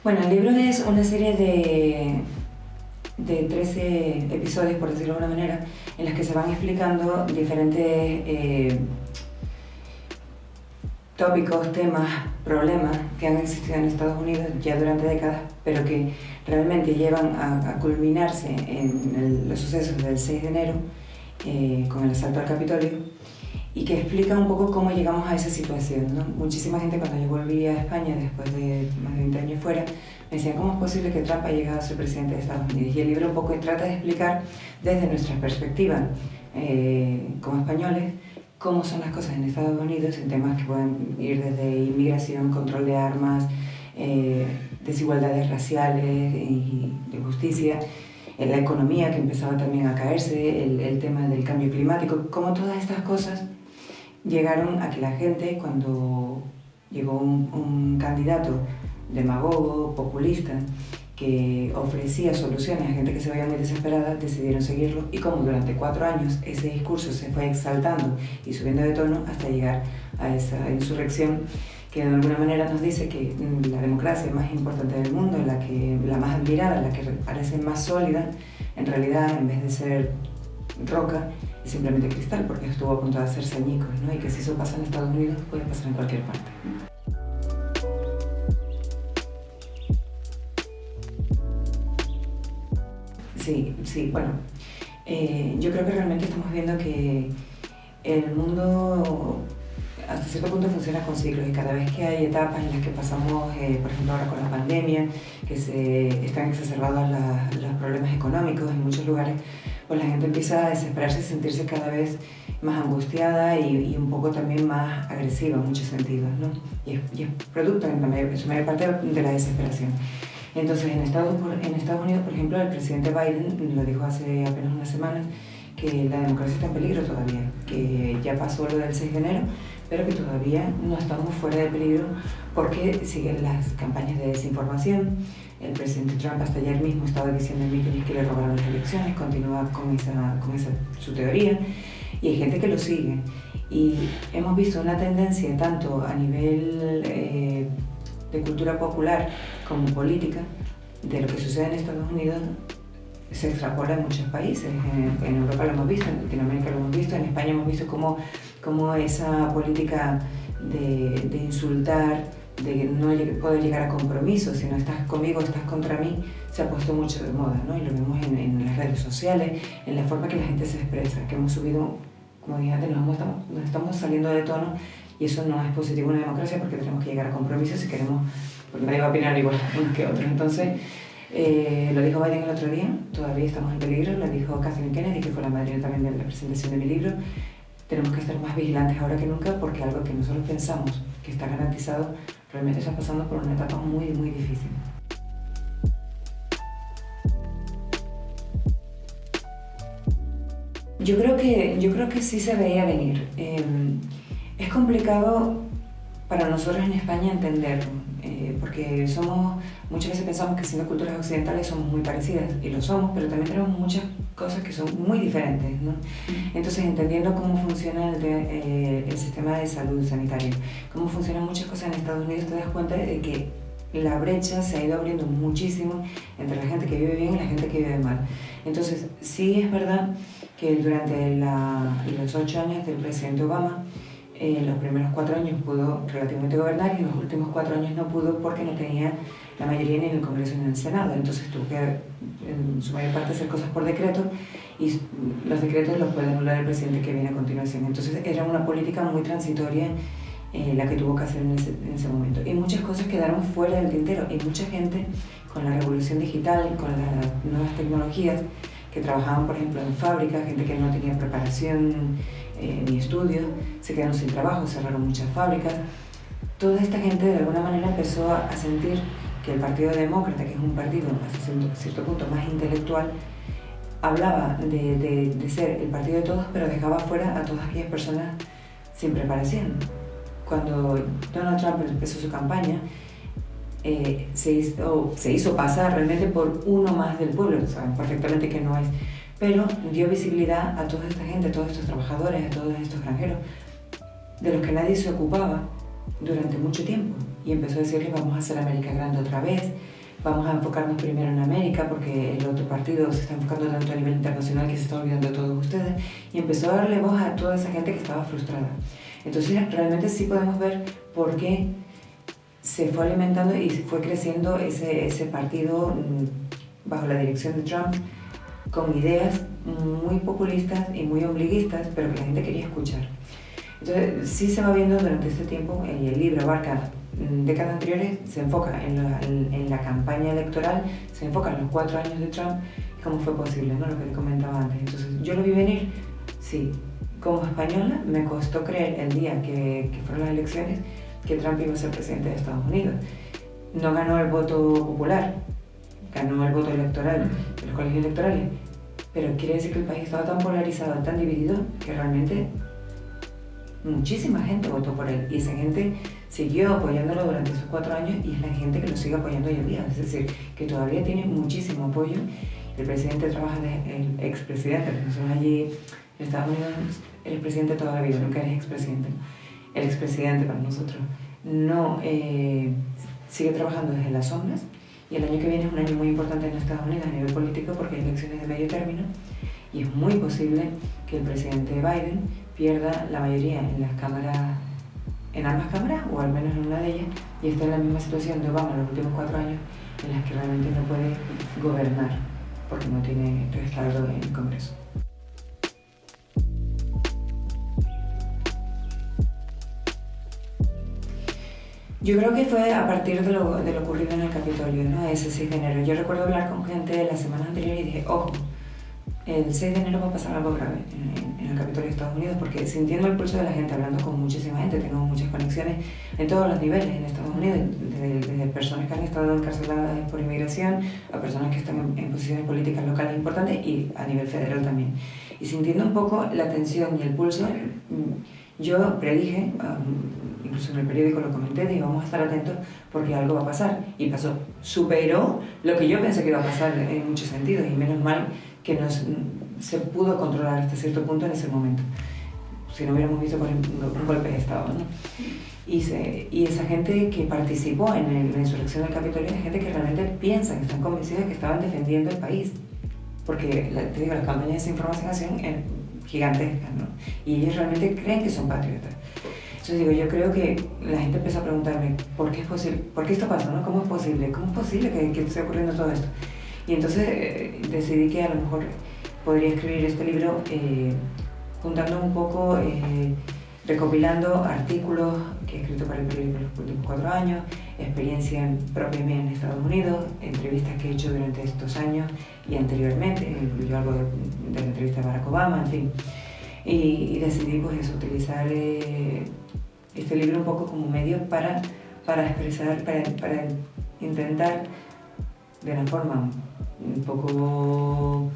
Bueno, el libro es una serie de 13 episodios, por decirlo de alguna manera, en las que se van explicando diferentes tópicos, temas, problemas que han existido en Estados Unidos ya durante décadas, pero que realmente llevan a culminarse en los sucesos del 6 de enero con el asalto al Capitolio, y que explica un poco cómo llegamos a esa situación, ¿no? Muchísima gente, cuando yo volví a España después de más de 20 años fuera, me decían cómo es posible que Trump haya llegado a ser presidente de Estados Unidos. Y el libro un poco trata de explicar desde nuestra perspectiva como españoles cómo son las cosas en Estados Unidos en temas que pueden ir desde inmigración, control de armas, desigualdades raciales y de justicia, en la economía que empezaba también a caerse, el tema del cambio climático, cómo todas estas cosas llegaron a que la gente, cuando llegó un candidato demagogo, populista, que ofrecía soluciones a gente que se veía muy desesperada, decidieron seguirlo, y como durante 4 años ese discurso se fue exaltando y subiendo de tono hasta llegar a esa insurrección que de alguna manera nos dice que la democracia más importante del mundo, la más admirada, la que parece más sólida, en realidad, en vez de ser roca, es simplemente cristal, porque estuvo a punto de hacerse añicos, ¿no? Y que si eso pasa en Estados Unidos, puede pasar en cualquier parte. Sí, bueno, yo creo que realmente estamos viendo que el mundo hasta cierto punto funciona con ciclos, y cada vez que hay etapas en las que pasamos, por ejemplo ahora con la pandemia, que están exacerbados los problemas económicos en muchos lugares, pues la gente empieza a desesperarse, a sentirse cada vez más angustiada y un poco también más agresiva en muchos sentidos, ¿no? Y es producto en su mayor parte de la desesperación. Entonces en Estados Unidos, por ejemplo, el presidente Biden lo dijo hace apenas unas semanas, que la democracia está en peligro todavía, que ya pasó lo del 6 de enero, pero que todavía no estamos fuera de peligro porque siguen las campañas de desinformación. El presidente Trump hasta ayer mismo estaba diciendo en mítines que le robaron las elecciones, continúa con su teoría, y hay gente que lo sigue. Y hemos visto una tendencia tanto a nivel de cultura popular como política de lo que sucede en Estados Unidos. Se extrapola en muchos países, en Europa lo hemos visto, en Latinoamérica lo hemos visto, en España hemos visto cómo esa política de insultar, de no poder llegar a compromisos, si no estás conmigo, estás contra mí, se ha puesto mucho de moda, ¿no? Y lo vemos en las redes sociales, en la forma que la gente se expresa, que hemos subido, como dije antes, nos estamos saliendo de tono, y eso no es positivo en una democracia, porque tenemos que llegar a compromisos si queremos, porque nadie va a opinar igual unos que otros. Entonces, lo dijo Biden el otro día, todavía estamos en peligro, lo dijo Kathleen Kennedy, que fue la madrina también de la presentación de mi libro. Tenemos que estar más vigilantes ahora que nunca, porque algo que nosotros pensamos que está garantizado realmente está pasando por una etapa muy, muy difícil. Yo creo que sí se veía venir. Es complicado para nosotros en España entenderlo, porque muchas veces pensamos que siendo culturas occidentales somos muy parecidas, y lo somos, pero también tenemos muchas cosas que son muy diferentes, ¿no? Entonces, entendiendo cómo funciona el sistema de salud sanitario, cómo funcionan muchas cosas en Estados Unidos, te das cuenta de que la brecha se ha ido abriendo muchísimo entre la gente que vive bien y la gente que vive mal. Entonces, sí es verdad que durante los 8 años del presidente Obama, los primeros 4 años pudo relativamente gobernar, y en los últimos 4 años no pudo porque no tenía la mayoría ni en el Congreso ni en el Senado. Entonces tuvo que, en su mayor parte, hacer cosas por decreto, y los decretos los puede anular el presidente que viene a continuación. Entonces era una política muy transitoria la que tuvo que hacer en ese momento. Y muchas cosas quedaron fuera del tintero, y mucha gente con la revolución digital, con las nuevas tecnologías, que trabajaban, por ejemplo, en fábricas, gente que no tenía preparación ni estudios, se quedaron sin trabajo, cerraron muchas fábricas. Toda esta gente de alguna manera empezó a sentir que el Partido Demócrata, que es un partido hasta cierto punto más intelectual, hablaba de ser el partido de todos, pero dejaba fuera a todas aquellas personas sin preparación. Cuando Donald Trump empezó su campaña, se hizo pasar realmente por uno más del pueblo, saben perfectamente que no es, pero dio visibilidad a toda esta gente, a todos estos trabajadores, a todos estos granjeros, de los que nadie se ocupaba, durante mucho tiempo y empezó a decirles vamos a hacer América grande otra vez, vamos a enfocarnos primero en América porque el otro partido se está enfocando tanto a nivel internacional que se está olvidando de todos ustedes, y empezó a darle voz a toda esa gente que estaba frustrada. Entonces realmente sí podemos ver por qué se fue alimentando y se fue creciendo ese partido bajo la dirección de Trump, con ideas muy populistas y muy ombliguistas, pero que la gente quería escuchar. Entonces sí se va viendo durante este tiempo, y el libro abarca décadas anteriores, se enfoca en la campaña electoral, se enfoca en los 4 años de Trump y cómo fue posible, ¿no? Lo que te comentaba antes. Entonces yo lo vi venir, sí. Como española me costó creer el día que fueron las elecciones que Trump iba a ser presidente de Estados Unidos. No ganó el voto popular, ganó el voto electoral de los colegios electorales, pero quiere decir que el país estaba tan polarizado, tan dividido, que realmente muchísima gente votó por él, y esa gente siguió apoyándolo durante esos 4 años y es la gente que lo sigue apoyando hoy en día. Es decir, que todavía tiene muchísimo apoyo. El presidente trabaja, el expresidente, que nosotros allí en Estados Unidos eres presidente toda la vida, nunca eres expresidente. El expresidente para nosotros no sigue trabajando desde las sombras, y el año que viene es un año muy importante en Estados Unidos a nivel político porque hay elecciones de medio término y es muy posible que el presidente Biden pierda la mayoría en las cámaras, en ambas cámaras o al menos en una de ellas, y esté en la misma situación de Obama los últimos 4 años, en las que realmente no puede gobernar porque no tiene respaldo en el Congreso. Yo creo que fue a partir de lo ocurrido en el Capitolio, ¿no? Ese 6 de enero. Yo recuerdo hablar con gente la semana anterior y dije, ojo, el 6 de enero va a pasar algo grave en el Capitolio de Estados Unidos, porque sintiendo el pulso de la gente, hablando con muchísima gente, tengo muchas conexiones en todos los niveles en Estados Unidos, desde personas que han estado encarceladas por inmigración a personas que están en posiciones políticas locales importantes y a nivel federal también. Y sintiendo un poco la tensión y el pulso, yo predije, incluso en el periódico lo comenté, dije vamos a estar atentos porque algo va a pasar, y pasó. Superó lo que yo pensé que iba a pasar en muchos sentidos, y menos mal que se pudo controlar hasta cierto punto en ese momento, si no hubiéramos visto por un golpe de Estado, ¿no? Y esa gente que participó en la insurrección del Capitolio es gente que realmente piensa, que están convencidos que estaban defendiendo el país, porque te digo, las campañas de desinformación hacen gigantescas, ¿no? Y ellos realmente creen que son patriotas. Entonces digo, yo creo que la gente empezó a preguntarme, ¿por qué es posible? ¿Por qué esto pasa, no? ¿Cómo es posible? ¿Cómo es posible que esté ocurriendo todo esto? Y entonces decidí que a lo mejor podría escribir este libro juntando un poco, recopilando artículos que he escrito para el periódico los últimos 4 años, experiencia propia mía en Estados Unidos, entrevistas que he hecho durante estos años y anteriormente, incluyó algo de la entrevista de Barack Obama, en fin. Y decidí pues eso, utilizar este libro un poco como medio para expresar, para intentar de una forma un poco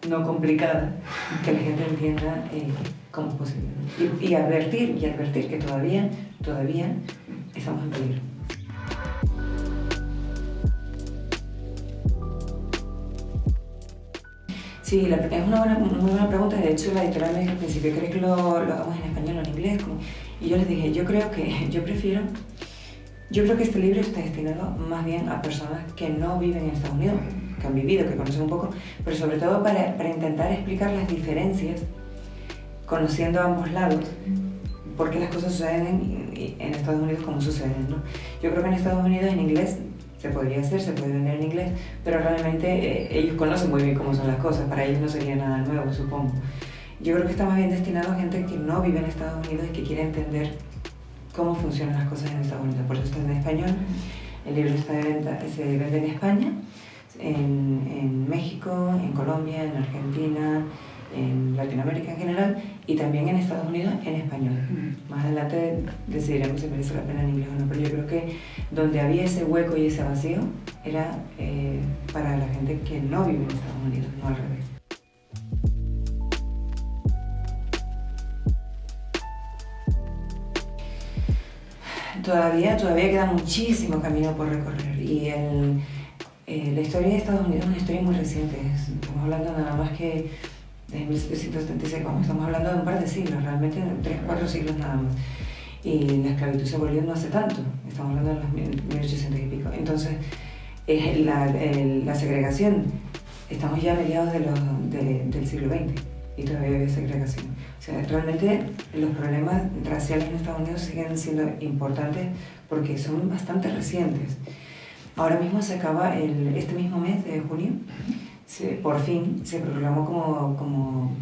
no complicada, que la gente entienda cómo es posible, ¿no? Y advertir que todavía estamos en peligro. Sí, es una muy buena pregunta. De hecho, la editorial me dijo al principio, ¿crees que lo hagamos en español o en inglés? Y yo les dije, yo creo que este libro está destinado más bien a personas que no viven en Estados Unidos, que han vivido, que conocen un poco, pero sobre todo para intentar explicar las diferencias, conociendo ambos lados, por qué las cosas suceden en Estados Unidos como suceden, ¿no? Yo creo que en Estados Unidos en inglés se podría hacer, se puede vender en inglés, pero realmente ellos conocen muy bien cómo son las cosas, para ellos no sería nada nuevo, supongo. Yo creo que está más bien destinado a gente que no vive en Estados Unidos y que quiere entender cómo funcionan las cosas en Estados Unidos. Por eso está en español. El libro está de venta, se vende en España, en México, en Colombia, en Argentina, en Latinoamérica en general, y también en Estados Unidos en español. Más adelante decidiremos si merece la pena en inglés o no, pero yo creo que donde había ese hueco y ese vacío era para la gente que no vive en Estados Unidos, no al revés. Todavía queda muchísimo camino por recorrer, y la historia de Estados Unidos es una historia muy reciente. Estamos hablando nada más que desde 1776, vamos, estamos hablando de un par de siglos, realmente 3 o 4 siglos nada más. Y la esclavitud se abolió no hace tanto, estamos hablando de los 1800 y pico. Entonces, la segregación, estamos ya a mediados del siglo XX y todavía hay segregación. O sea, realmente los problemas raciales en Estados Unidos siguen siendo importantes porque son bastante recientes. Ahora mismo se acaba, este mismo mes de junio, por fin se proclamó como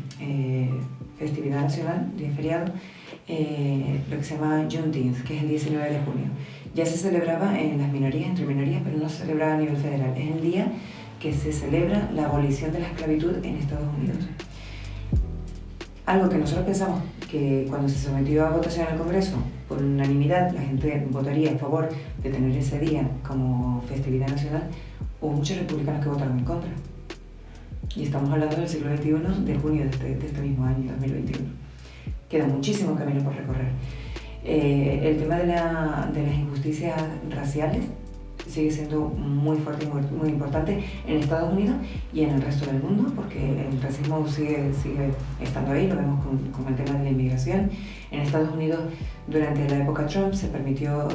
festividad nacional, día feriado, lo que se llama Juneteenth, que es el 19 de junio. Ya se celebraba en las minorías, entre minorías, pero no se celebraba a nivel federal. Es el día que se celebra la abolición de la esclavitud en Estados Unidos. Algo que nosotros pensamos que cuando se sometió a votación al Congreso, por unanimidad la gente votaría a favor de tener ese día como festividad nacional, hubo muchos republicanos que votaron en contra. Y estamos hablando del siglo XXI, de junio de este mismo año, 2021. Queda muchísimo camino por recorrer. El tema de las injusticias raciales sigue siendo muy fuerte y muy importante en Estados Unidos y en el resto del mundo, porque el racismo sigue estando ahí, lo vemos con el tema de la inmigración. En Estados Unidos, durante la época Trump, se permitió,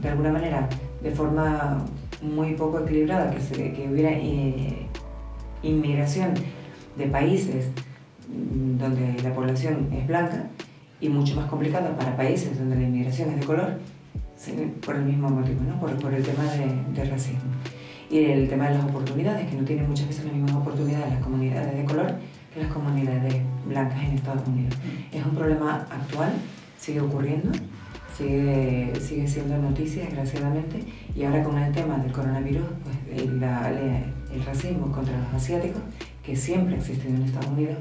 de alguna manera, de forma muy poco equilibrada, que hubiera inmigración de países donde la población es blanca y mucho más complicada para países donde la inmigración es de color, por el mismo motivo, ¿no? por el tema de racismo. Y el tema de las oportunidades, que no tienen muchas veces las mismas oportunidades las comunidades de color que las comunidades blancas en Estados Unidos. Es un problema actual, sigue ocurriendo, sigue siendo noticia, desgraciadamente, y ahora con el tema del coronavirus, pues el racismo contra los asiáticos, que siempre ha existido en Estados Unidos,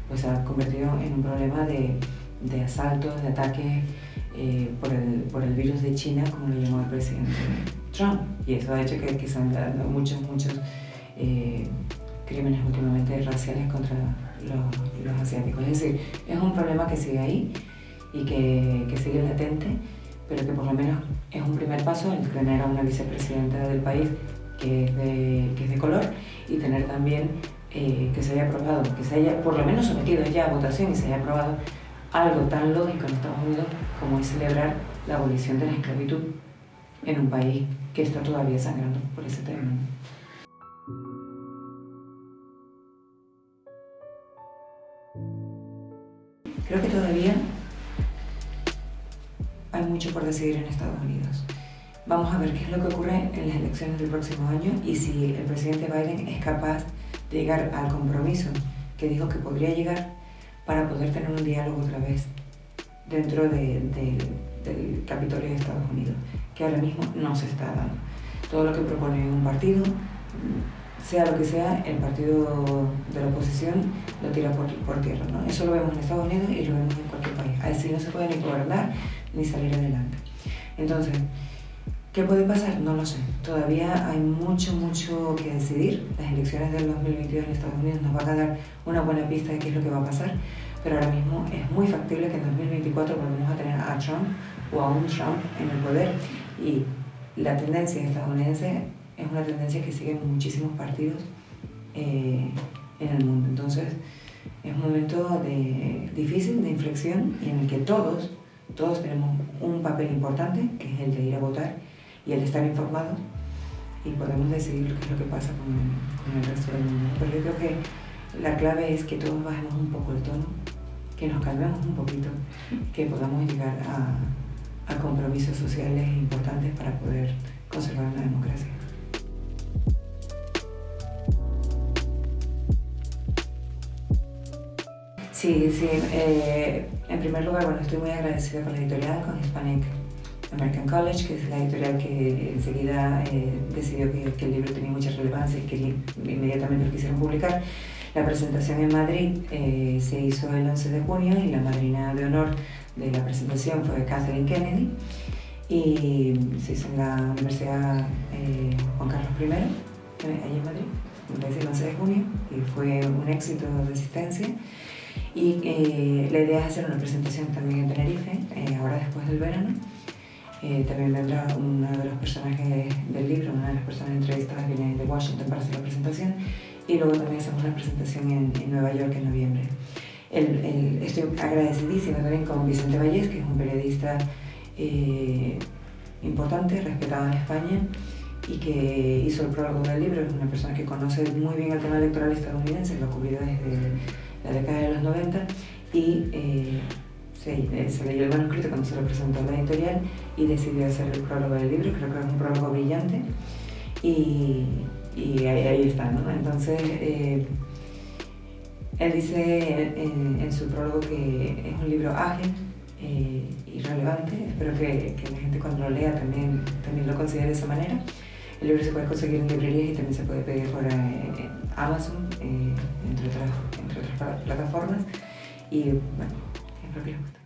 pues se ha convertido en un problema de asaltos, de ataques por el virus de China, como lo llamó el presidente Trump. Y eso ha hecho que se han dado muchos crímenes últimamente raciales contra los asiáticos. Es decir, es un problema que sigue ahí y que sigue latente, pero que por lo menos es un primer paso el tener a una vicepresidenta del país que es de color, y tener también que se haya aprobado, que se haya por lo menos sometido ya a votación y se haya aprobado algo tan lógico en Estados Unidos como es celebrar la abolición de la esclavitud en un país que está todavía sangrando por ese tema. Creo que todavía hay mucho por decidir en Estados Unidos. Vamos a ver qué es lo que ocurre en las elecciones del próximo año y si el presidente Biden es capaz de llegar al compromiso que dijo que podría llegar para poder tener un diálogo otra vez dentro del Capitolio de Estados Unidos, que ahora mismo no se está dando. Todo lo que propone un partido, sea lo que sea, el partido de la oposición lo tira por tierra, ¿no? Eso lo vemos en Estados Unidos y lo vemos en cualquier país. Así no se puede ni gobernar ni salir adelante. Entonces, ¿qué puede pasar? No lo sé. Todavía hay mucho que decidir. Las elecciones del 2022 en Estados Unidos nos van a dar una buena pista de qué es lo que va a pasar, pero ahora mismo es muy factible que en 2024 volvamos a tener a Trump o a un Trump en el poder. Y la tendencia estadounidense es una tendencia que siguen muchísimos partidos en el mundo. Entonces, es un momento difícil de inflexión y en el que todos tenemos un papel importante, que es el de ir a votar y el de estar informados, y podemos decidir qué es lo que pasa con el resto del mundo. Pero yo creo que la clave es que todos bajemos un poco el tono, que nos calmemos un poquito, que podamos llegar a compromisos sociales importantes para poder conservar una democracia. Sí, en primer lugar, bueno, estoy muy agradecida con la editorial, con Hispanic American College, que es la editorial que enseguida decidió que el libro tenía mucha relevancia y que inmediatamente lo quisieron publicar. La presentación en Madrid se hizo el 11 de junio y la madrina de honor de la presentación fue Kathleen Kennedy, y se hizo en la Universidad Juan Carlos I, allí en Madrid, me parece el 11 de junio, y fue un éxito de asistencia. Y la idea es hacer una presentación también en Tenerife, ahora después del verano. También vendrá uno de los personajes del libro, una de las personas entrevistadas viene de Washington para hacer la presentación, y luego también hacemos una presentación en Nueva York en noviembre. Estoy agradecidísima también con Vicente Vallés, que es un periodista importante, respetado en España, y que hizo el prólogo del libro. Es una persona que conoce muy bien el tema electoral estadounidense, lo ha cubrido desde la década de los 90, y se leyó el manuscrito cuando se lo presentó a la editorial y decidió hacer el prólogo del libro. Creo que es un prólogo brillante y ahí está, ¿no? Entonces, él dice en su prólogo que es un libro ágil y relevante. Espero que la gente cuando lo lea también lo considere de esa manera. El libro se puede conseguir en librerías y también se puede pedir por Amazon, entre otras plataformas. Y bueno, espero que les guste.